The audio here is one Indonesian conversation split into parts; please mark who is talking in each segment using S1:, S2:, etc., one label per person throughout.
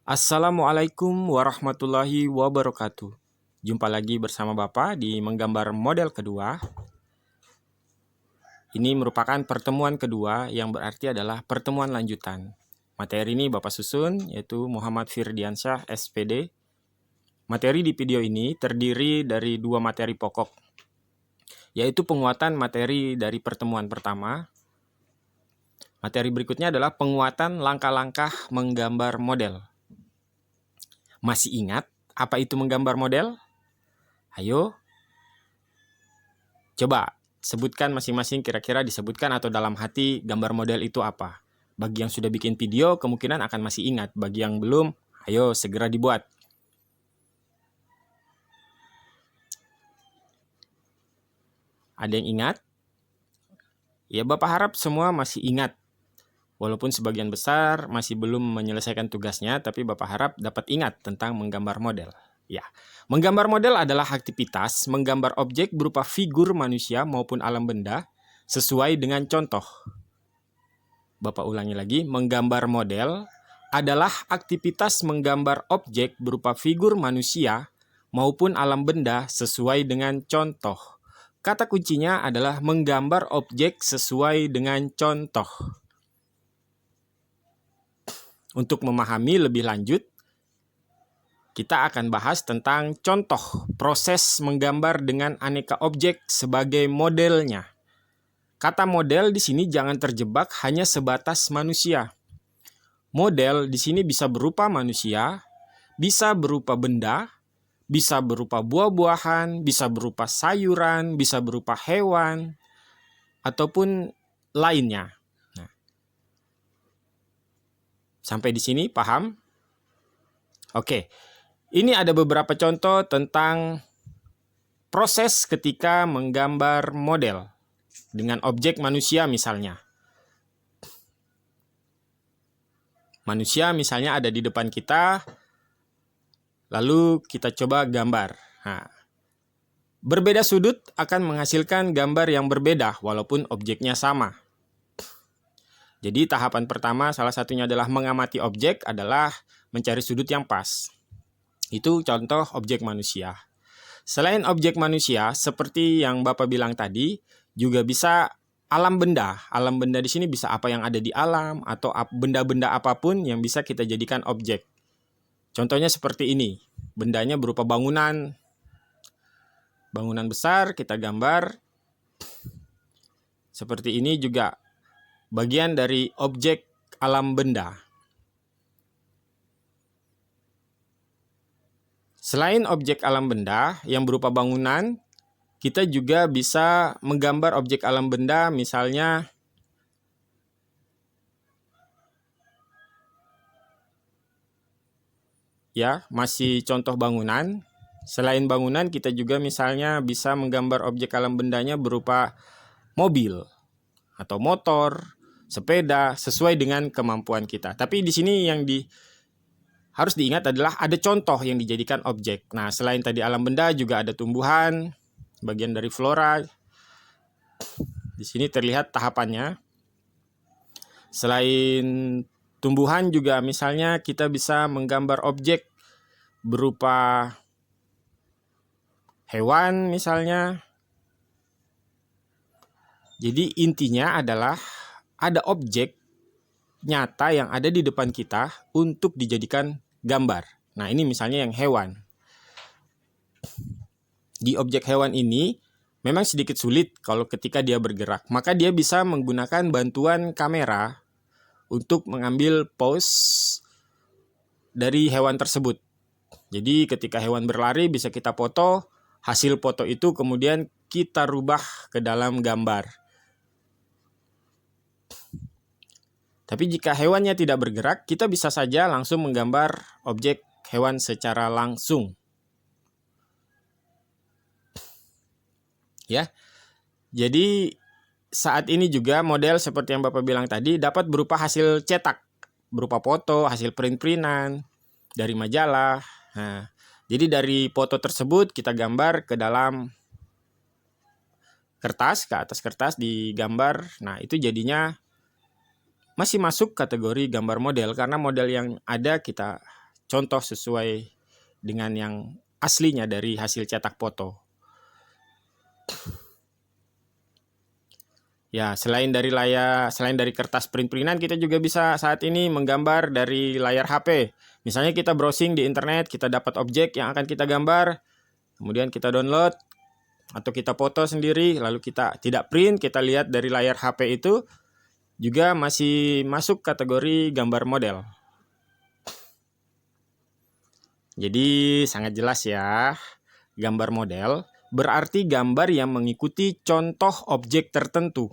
S1: Assalamualaikum warahmatullahi wabarakatuh. Jumpa lagi bersama Bapak di menggambar model kedua. Ini merupakan pertemuan kedua yang berarti adalah pertemuan lanjutan. Materi ini Bapak susun yaitu Muhammad Firdiansyah SPD. Materi di video ini terdiri dari dua materi pokok, yaitu penguatan materi dari pertemuan pertama. Materi berikutnya adalah penguatan langkah-langkah menggambar model. Masih ingat apa itu menggambar model? Ayo, coba sebutkan masing-masing, kira-kira disebutkan atau dalam hati gambar model itu apa. Bagi yang sudah bikin video, kemungkinan akan masih ingat. Bagi yang belum, ayo segera dibuat. Ada yang ingat? Ya, Bapak harap semua masih ingat. Walaupun sebagian besar masih belum menyelesaikan tugasnya, tapi Bapak harap dapat ingat tentang menggambar model. Ya, menggambar model adalah aktivitas menggambar objek berupa figur manusia maupun alam benda sesuai dengan contoh. Bapak ulangi lagi, menggambar model adalah aktivitas menggambar objek berupa figur manusia maupun alam benda sesuai dengan contoh. Kata kuncinya adalah menggambar objek sesuai dengan contoh. Untuk memahami lebih lanjut, kita akan bahas tentang contoh proses menggambar dengan aneka objek sebagai modelnya. Kata model di sini jangan terjebak hanya sebatas manusia. Model di sini bisa berupa manusia, bisa berupa benda, bisa berupa buah-buahan, bisa berupa sayuran, bisa berupa hewan, ataupun lainnya. Sampai di sini paham? Oke, ini ada beberapa contoh tentang proses ketika menggambar model dengan objek manusia misalnya. Manusia misalnya ada di depan kita, lalu kita coba gambar. Nah, berbeda sudut akan menghasilkan gambar yang berbeda walaupun objeknya sama. Jadi tahapan pertama salah satunya adalah mengamati objek adalah mencari sudut yang pas. Itu contoh objek manusia. Selain objek manusia, seperti yang Bapak bilang tadi, juga bisa alam benda. Alam benda di sini bisa apa yang ada di alam atau benda-benda apapun yang bisa kita jadikan objek. Contohnya seperti ini. Bendanya berupa bangunan. Bangunan besar kita gambar. Seperti ini juga bagian dari objek alam benda. Selain objek alam benda yang berupa bangunan, kita juga bisa menggambar objek alam benda misalnya ya, masih contoh bangunan. Selain bangunan, kita juga misalnya bisa menggambar objek alam bendanya berupa mobil atau motor, sepeda, sesuai dengan kemampuan kita. Tapi di sini yang harus diingat adalah ada contoh yang dijadikan objek. Nah, selain tadi alam benda juga ada tumbuhan, bagian dari flora. Di sini terlihat tahapannya. Selain tumbuhan juga misalnya kita bisa menggambar objek berupa hewan misalnya. Jadi intinya adalah ada objek nyata yang ada di depan kita untuk dijadikan gambar. Nah, ini misalnya yang hewan. Di objek hewan ini memang sedikit sulit kalau ketika dia bergerak. Maka dia bisa menggunakan bantuan kamera untuk mengambil pose dari hewan tersebut. Jadi ketika hewan berlari bisa kita foto, hasil foto itu kemudian kita rubah ke dalam gambar. Tapi jika hewannya tidak bergerak, kita bisa saja langsung menggambar objek hewan secara langsung. Ya. Jadi saat ini juga model seperti yang Bapak bilang tadi dapat berupa hasil cetak, berupa foto, hasil print-printan dari majalah. Nah, jadi dari foto tersebut kita gambar ke dalam kertas, ke atas kertas digambar. Nah, itu jadinya masih masuk kategori gambar model karena model yang ada kita contoh sesuai dengan yang aslinya dari hasil cetak foto. Ya, selain dari kertas print-printan, kita juga bisa saat ini menggambar dari layar HP. Misalnya kita browsing di internet, kita dapat objek yang akan kita gambar, kemudian kita download atau kita foto sendiri, lalu kita tidak print, kita lihat dari layar HP itu juga masih masuk kategori gambar model. Jadi sangat jelas ya, gambar model berarti gambar yang mengikuti contoh objek tertentu.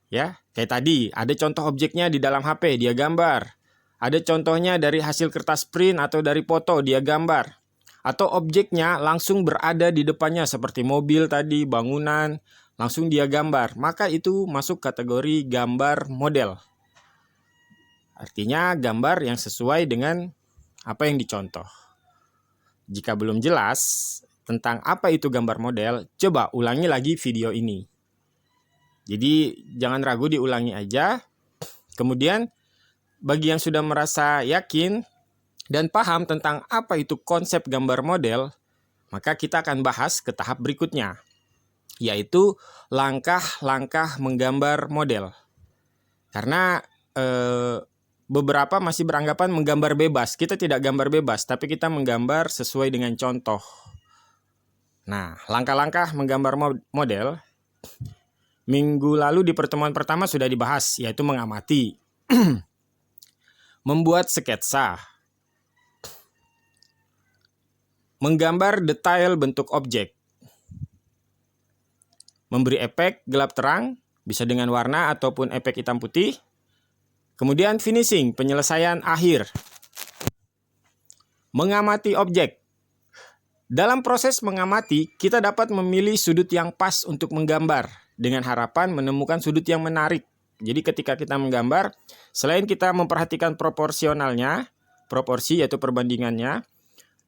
S1: Ya, kayak tadi ada contoh objeknya di dalam HP, dia gambar. Ada contohnya dari hasil kertas print atau dari foto, dia gambar. Atau objeknya langsung berada di depannya seperti mobil tadi, bangunan, langsung dia gambar. Maka itu masuk kategori gambar model. Artinya gambar yang sesuai dengan apa yang dicontoh. Jika belum jelas tentang apa itu gambar model, coba ulangi lagi video ini. Jadi jangan ragu, diulangi aja. Kemudian bagi yang sudah merasa yakin dan paham tentang apa itu konsep gambar model, maka kita akan bahas ke tahap berikutnya, yaitu langkah-langkah menggambar model. Karena beberapa masih beranggapan menggambar bebas. Kita tidak gambar bebas, tapi kita menggambar sesuai dengan contoh. Nah, langkah-langkah menggambar model minggu lalu di pertemuan pertama sudah dibahas, yaitu mengamati, membuat sketsa, menggambar detail bentuk objek, memberi efek gelap terang, bisa dengan warna ataupun efek hitam putih, kemudian finishing, penyelesaian akhir, mengamati objek. Dalam proses mengamati, kita dapat memilih sudut yang pas untuk menggambar, dengan harapan menemukan sudut yang menarik. Jadi ketika kita menggambar, selain kita memperhatikan proporsionalnya, proporsi yaitu perbandingannya,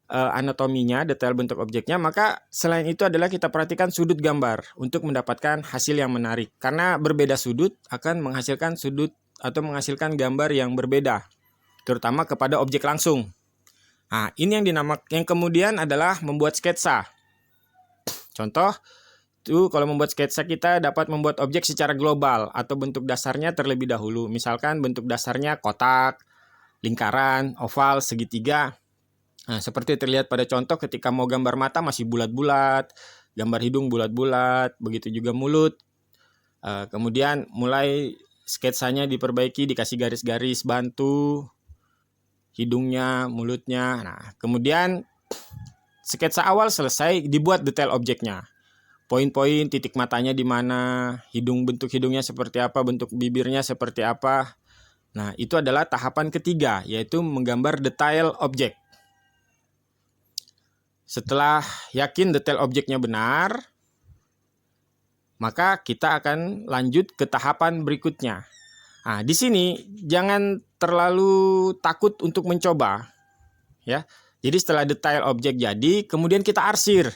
S1: anatominya, detail bentuk objeknya, maka selain itu adalah kita perhatikan sudut gambar untuk mendapatkan hasil yang menarik. Karena berbeda sudut akan menghasilkan sudut atau menghasilkan gambar yang berbeda, terutama kepada objek langsung. Nah, ini yang kemudian adalah membuat sketsa. Contoh, itu kalau membuat sketsa kita dapat membuat objek secara global atau bentuk dasarnya terlebih dahulu. Misalkan bentuk dasarnya kotak, lingkaran, oval, segitiga. Nah, seperti terlihat pada contoh ketika mau gambar mata masih bulat-bulat, gambar hidung bulat-bulat, begitu juga mulut. Kemudian mulai sketsanya diperbaiki, dikasih garis-garis bantu, hidungnya, mulutnya. Nah, kemudian sketsa awal selesai, dibuat detail objeknya. Poin-poin, titik matanya di mana, bentuk hidungnya seperti apa, bentuk bibirnya seperti apa. Nah, itu adalah tahapan ketiga, yaitu menggambar detail objek. Setelah yakin detail objeknya benar, maka kita akan lanjut ke tahapan berikutnya. Nah, di sini jangan terlalu takut untuk mencoba, ya. Jadi setelah detail objek jadi, kemudian kita arsir.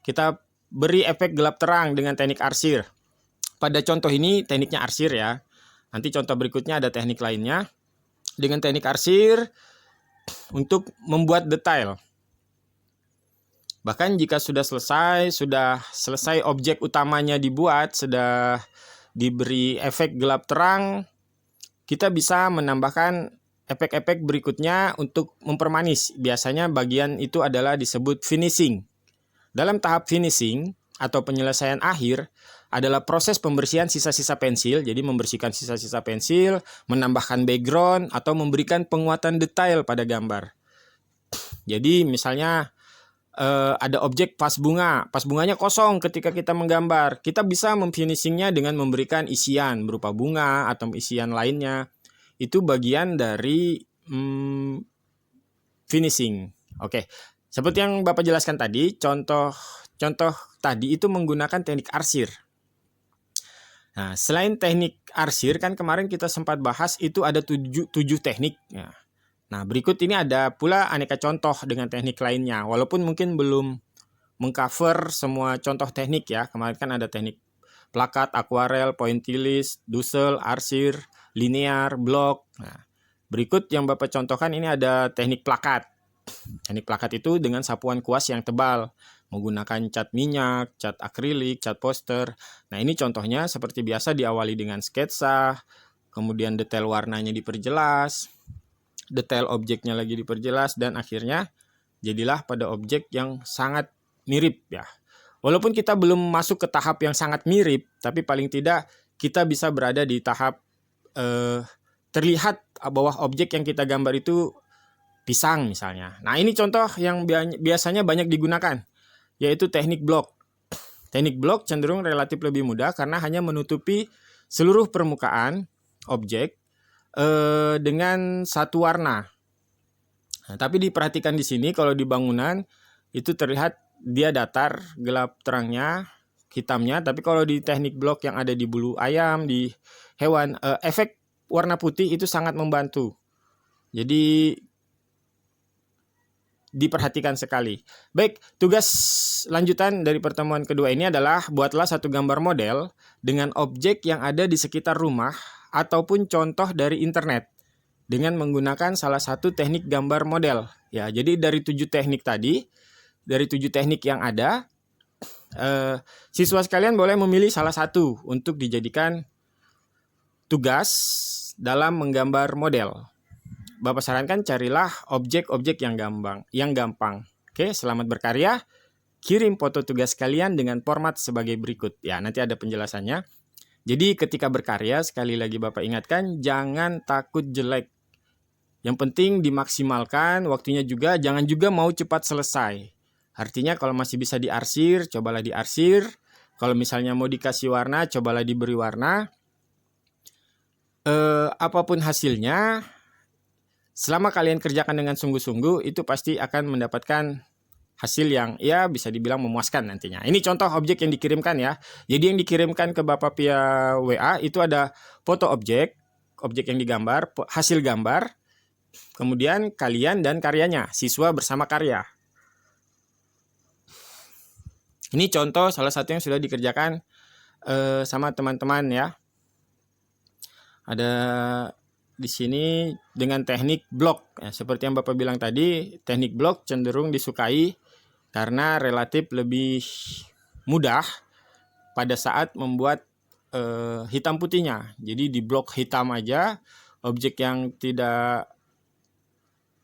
S1: Kita beri efek gelap terang dengan teknik arsir. Pada contoh ini tekniknya arsir ya. Nanti contoh berikutnya ada teknik lainnya. Dengan teknik arsir untuk membuat detail. Bahkan jika sudah selesai objek utamanya dibuat, sudah diberi efek gelap terang, kita bisa menambahkan efek-efek berikutnya untuk mempermanis. Biasanya bagian itu adalah disebut finishing. Dalam tahap finishing atau penyelesaian akhir adalah proses pembersihan sisa-sisa pensil. Jadi membersihkan sisa-sisa pensil, menambahkan background, atau memberikan penguatan detail pada gambar. Jadi misalnya ada objek vas bunganya kosong ketika kita menggambar. Kita bisa memfinishingnya dengan memberikan isian berupa bunga atau isian lainnya. Itu bagian dari finishing. Oke. Seperti yang Bapak jelaskan tadi, contoh tadi itu menggunakan teknik arsir. Nah, selain teknik arsir, kan kemarin kita sempat bahas itu ada 7 teknik. Nah, berikut ini ada pula aneka contoh dengan teknik lainnya. Walaupun mungkin belum mengcover semua contoh teknik ya. Kemarin kan ada teknik plakat, akuarel, pointillist, dusel, arsir, linear, block. Nah, Berikut yang Bapak contohkan ini ada teknik plakat. Teknik plakat itu dengan sapuan kuas yang tebal, menggunakan cat minyak, cat akrilik, cat poster. Nah, ini contohnya seperti biasa diawali dengan sketsa, kemudian detail warnanya diperjelas, detail objeknya lagi diperjelas, dan akhirnya jadilah pada objek yang sangat mirip ya. Walaupun kita belum masuk ke tahap yang sangat mirip, tapi paling tidak kita bisa berada di tahap terlihat bahwa objek yang kita gambar itu pisang misalnya. Nah, ini contoh yang biasanya banyak digunakan, yaitu teknik blok. Teknik blok cenderung relatif lebih mudah karena hanya menutupi seluruh permukaan objek dengan satu warna. Nah, tapi diperhatikan di sini kalau di bangunan itu terlihat dia datar, gelap terangnya, hitamnya. Tapi kalau di teknik blok yang ada di bulu ayam, di hewan, efek warna putih itu sangat membantu. Jadi diperhatikan sekali. Baik, tugas lanjutan dari pertemuan kedua ini adalah buatlah satu gambar model dengan objek yang ada di sekitar rumah ataupun contoh dari internet dengan menggunakan salah satu teknik gambar model. Ya, jadi dari 7 teknik tadi, dari 7 teknik yang ada, siswa sekalian boleh memilih salah satu untuk dijadikan tugas dalam menggambar model. Bapak sarankan carilah objek-objek yang gampang. Oke, selamat berkarya. Kirim foto tugas kalian dengan format sebagai berikut. Ya, nanti ada penjelasannya. Jadi ketika berkarya, sekali lagi Bapak ingatkan, jangan takut jelek. Yang penting dimaksimalkan, waktunya juga, jangan juga mau cepat selesai. Artinya kalau masih bisa diarsir, cobalah diarsir. Kalau misalnya mau dikasih warna, cobalah diberi warna. Apapun hasilnya, selama kalian kerjakan dengan sungguh-sungguh, itu pasti akan mendapatkan hasil yang ya bisa dibilang memuaskan nantinya. Ini contoh objek yang dikirimkan ya. Jadi yang dikirimkan ke Bapak via WA itu ada foto objek yang digambar, hasil gambar, kemudian kalian dan karyanya, siswa bersama karya. Ini contoh salah satu yang sudah dikerjakan sama teman-teman ya. Ada di sini dengan teknik blok. Ya, seperti yang Bapak bilang tadi, teknik blok cenderung disukai karena relatif lebih mudah pada saat membuat hitam putihnya. Jadi di blok hitam aja, objek yang tidak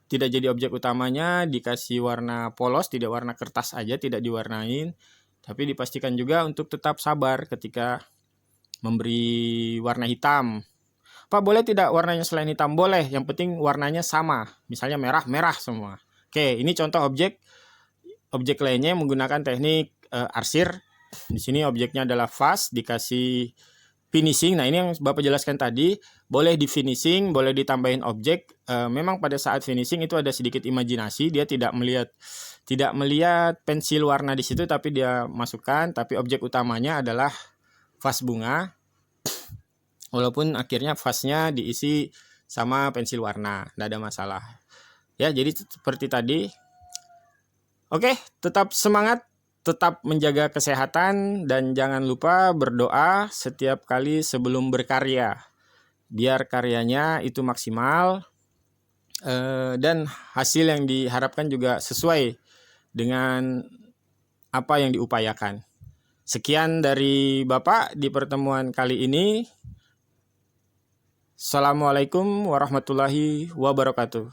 S1: jadi objek utamanya dikasih warna polos, tidak warna kertas aja, tidak diwarnain. Tapi dipastikan juga untuk tetap sabar ketika memberi warna hitam. Pak, boleh tidak warnanya selain hitam? Boleh, yang penting warnanya sama. Misalnya merah semua. Oke, ini contoh objek lainnya menggunakan teknik arsir. Di sini objeknya adalah vas, dikasih finishing. Nah, ini yang Bapak jelaskan tadi, boleh di finishing, boleh ditambahin objek. Memang pada saat finishing itu ada sedikit imajinasi, dia tidak melihat pensil warna di situ, tapi dia masukkan. Tapi objek utamanya adalah vas bunga. Walaupun akhirnya vasnya diisi sama pensil warna, tidak ada masalah. Ya, jadi seperti tadi. Oke, tetap semangat, tetap menjaga kesehatan, dan jangan lupa berdoa setiap kali sebelum berkarya. Biar karyanya itu maksimal, dan hasil yang diharapkan juga sesuai dengan apa yang diupayakan. Sekian dari Bapak di pertemuan kali ini. Assalamualaikum warahmatullahi wabarakatuh.